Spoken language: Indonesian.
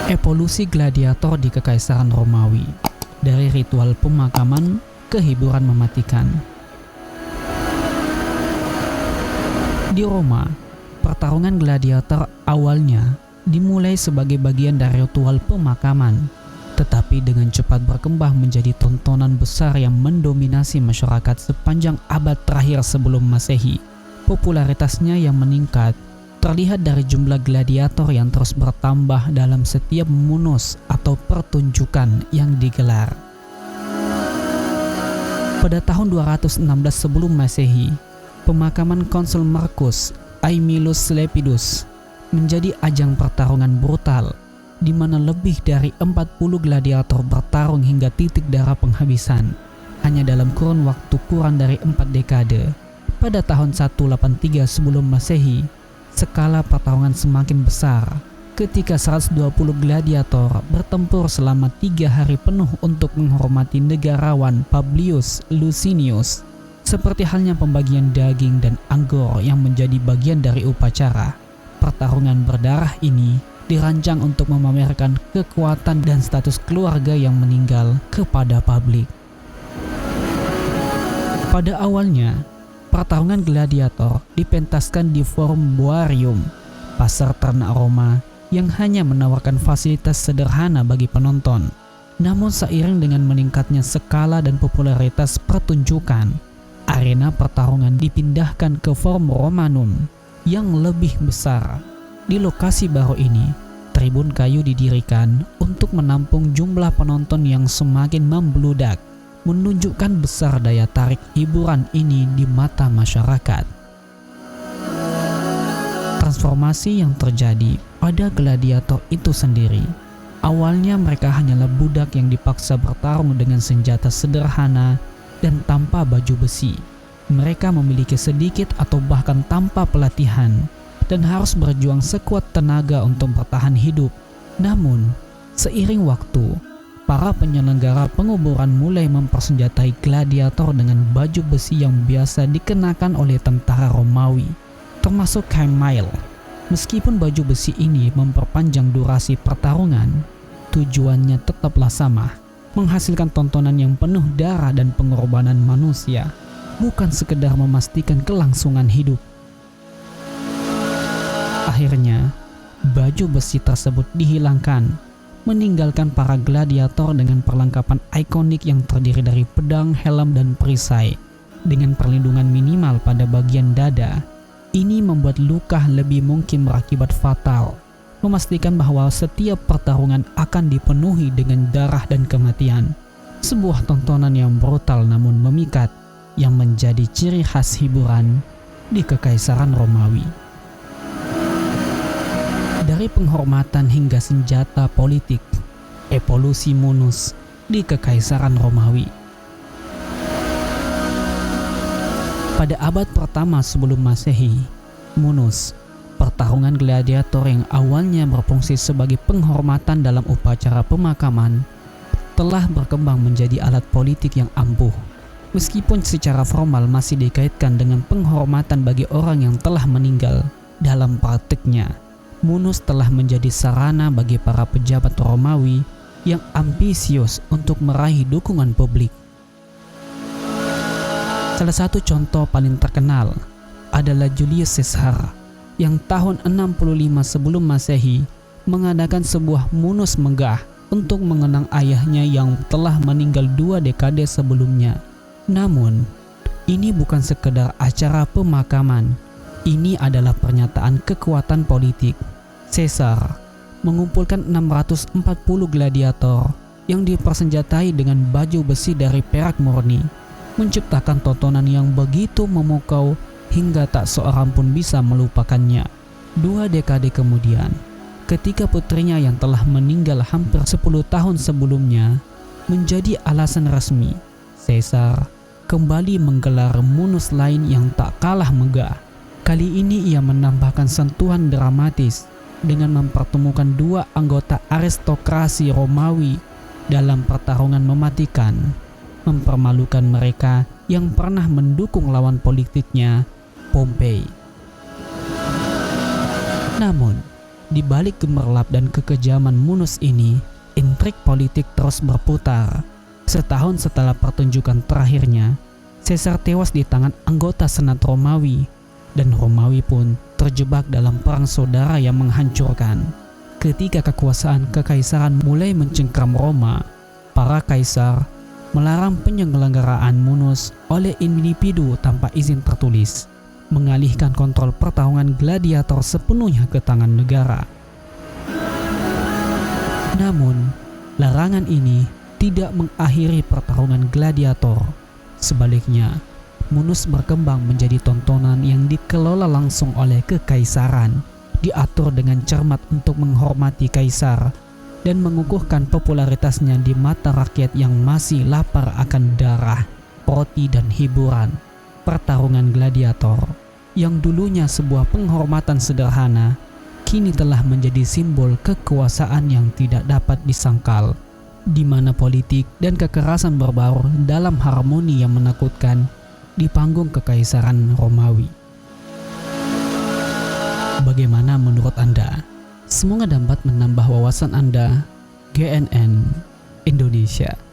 Evolusi gladiator di Kekaisaran Romawi, dari ritual pemakaman ke hiburan mematikan. Di Roma, pertarungan gladiator awalnya dimulai sebagai bagian dari ritual pemakaman, tetapi dengan cepat berkembang menjadi tontonan besar yang mendominasi masyarakat sepanjang abad terakhir sebelum Masehi. Popularitasnya yang meningkat terlihat dari jumlah gladiator yang terus bertambah dalam setiap munus atau pertunjukan yang digelar. Pada tahun 216 sebelum Masehi, pemakaman Konsul Marcus Aemilius Lepidus menjadi ajang pertarungan brutal di mana lebih dari 40 gladiator bertarung hingga titik darah penghabisan hanya dalam kurun waktu kurang dari 4 dekade. Pada tahun 183 sebelum Masehi, skala pertarungan semakin besar ketika 120 gladiator bertempur selama 3 hari penuh untuk menghormati negarawan Publius Licinius, seperti halnya pembagian daging dan anggur yang menjadi bagian dari upacara. Pertarungan berdarah ini dirancang untuk memamerkan kekuatan dan status keluarga yang meninggal kepada publik. Pada awalnya, pertarungan gladiator dipentaskan di Forum Boarium, pasar ternak Roma yang hanya menawarkan fasilitas sederhana bagi penonton. Namun seiring dengan meningkatnya skala dan popularitas pertunjukan, arena pertarungan dipindahkan ke Forum Romanum yang lebih besar. Di lokasi baru ini, tribun kayu didirikan untuk menampung jumlah penonton yang semakin membludak, menunjukkan besar daya tarik hiburan ini di mata masyarakat. Transformasi yang terjadi pada gladiator itu sendiri. Awalnya mereka hanyalah budak yang dipaksa bertarung dengan senjata sederhana dan tanpa baju besi. Mereka memiliki sedikit atau bahkan tanpa pelatihan dan harus berjuang sekuat tenaga untuk bertahan hidup. Namun, seiring waktu, para penyelenggara penguburan mulai mempersenjatai gladiator dengan baju besi yang biasa dikenakan oleh tentara Romawi, termasuk Camille. Meskipun baju besi ini memperpanjang durasi pertarungan, tujuannya tetaplah sama, menghasilkan tontonan yang penuh darah dan pengorbanan manusia, bukan sekedar memastikan kelangsungan hidup. Akhirnya, baju besi tersebut dihilangkan, meninggalkan para gladiator dengan perlengkapan ikonik yang terdiri dari pedang, helm, dan perisai dengan perlindungan minimal pada bagian dada. Ini membuat luka lebih mungkin berakibat fatal, memastikan bahwa setiap pertarungan akan dipenuhi dengan darah dan kematian. Sebuah tontonan yang brutal namun memikat yang menjadi ciri khas hiburan di Kekaisaran Romawi. Dari penghormatan hingga senjata politik, evolusi munus di Kekaisaran Romawi. Pada abad pertama sebelum Masehi, munus, pertarungan gladiator yang awalnya berfungsi sebagai penghormatan dalam upacara pemakaman, telah berkembang menjadi alat politik yang ampuh. Meskipun secara formal masih dikaitkan dengan penghormatan bagi orang yang telah meninggal, dalam praktiknya munus telah menjadi sarana bagi para pejabat Romawi yang ambisius untuk meraih dukungan publik. Salah satu contoh paling terkenal adalah Julius Caesar yang tahun 65 sebelum Masehi mengadakan sebuah munus megah untuk mengenang ayahnya yang telah meninggal 2 dekade sebelumnya. Namun, ini bukan sekedar acara pemakaman. Ini adalah pernyataan kekuatan politik. Caesar mengumpulkan 640 gladiator yang dipersenjatai dengan baju besi dari perak murni, menciptakan tontonan yang begitu memukau hingga tak seorang pun bisa melupakannya. 2 dekade kemudian, ketika putrinya yang telah meninggal hampir 10 tahun sebelumnya menjadi alasan resmi, Caesar kembali menggelar munus lain yang tak kalah megah. Kali ini ia menambahkan sentuhan dramatis dengan mempertemukan 2 anggota aristokrasi Romawi dalam pertarungan mematikan, mempermalukan mereka yang pernah mendukung lawan politiknya, Pompei. Namun, Di balik gemerlap dan kekejaman Munus ini, intrik politik terus berputar. Setahun setelah pertunjukan terakhirnya, Caesar tewas di tangan anggota Senat Romawi, dan Romawi pun terjebak dalam perang saudara yang menghancurkan. Ketika kekuasaan kekaisaran mulai mencengkram Roma, para kaisar melarang penyelenggaraan Munus oleh individu tanpa izin tertulis, mengalihkan kontrol pertarungan gladiator sepenuhnya ke tangan negara. Namun, larangan ini tidak mengakhiri pertarungan gladiator. Sebaliknya, Munus berkembang menjadi tontonan yang dikelola langsung oleh kekaisaran, diatur dengan cermat untuk menghormati kaisar dan mengukuhkan popularitasnya di mata rakyat yang masih lapar akan darah, roti dan hiburan. Pertarungan gladiator yang dulunya sebuah penghormatan sederhana, kini telah menjadi simbol kekuasaan yang tidak dapat disangkal, di mana politik dan kekerasan berbaur dalam harmoni yang menakutkan di panggung kekaisaran Romawi. Bagaimana menurut Anda? Semoga dapat menambah wawasan Anda. GNN Indonesia.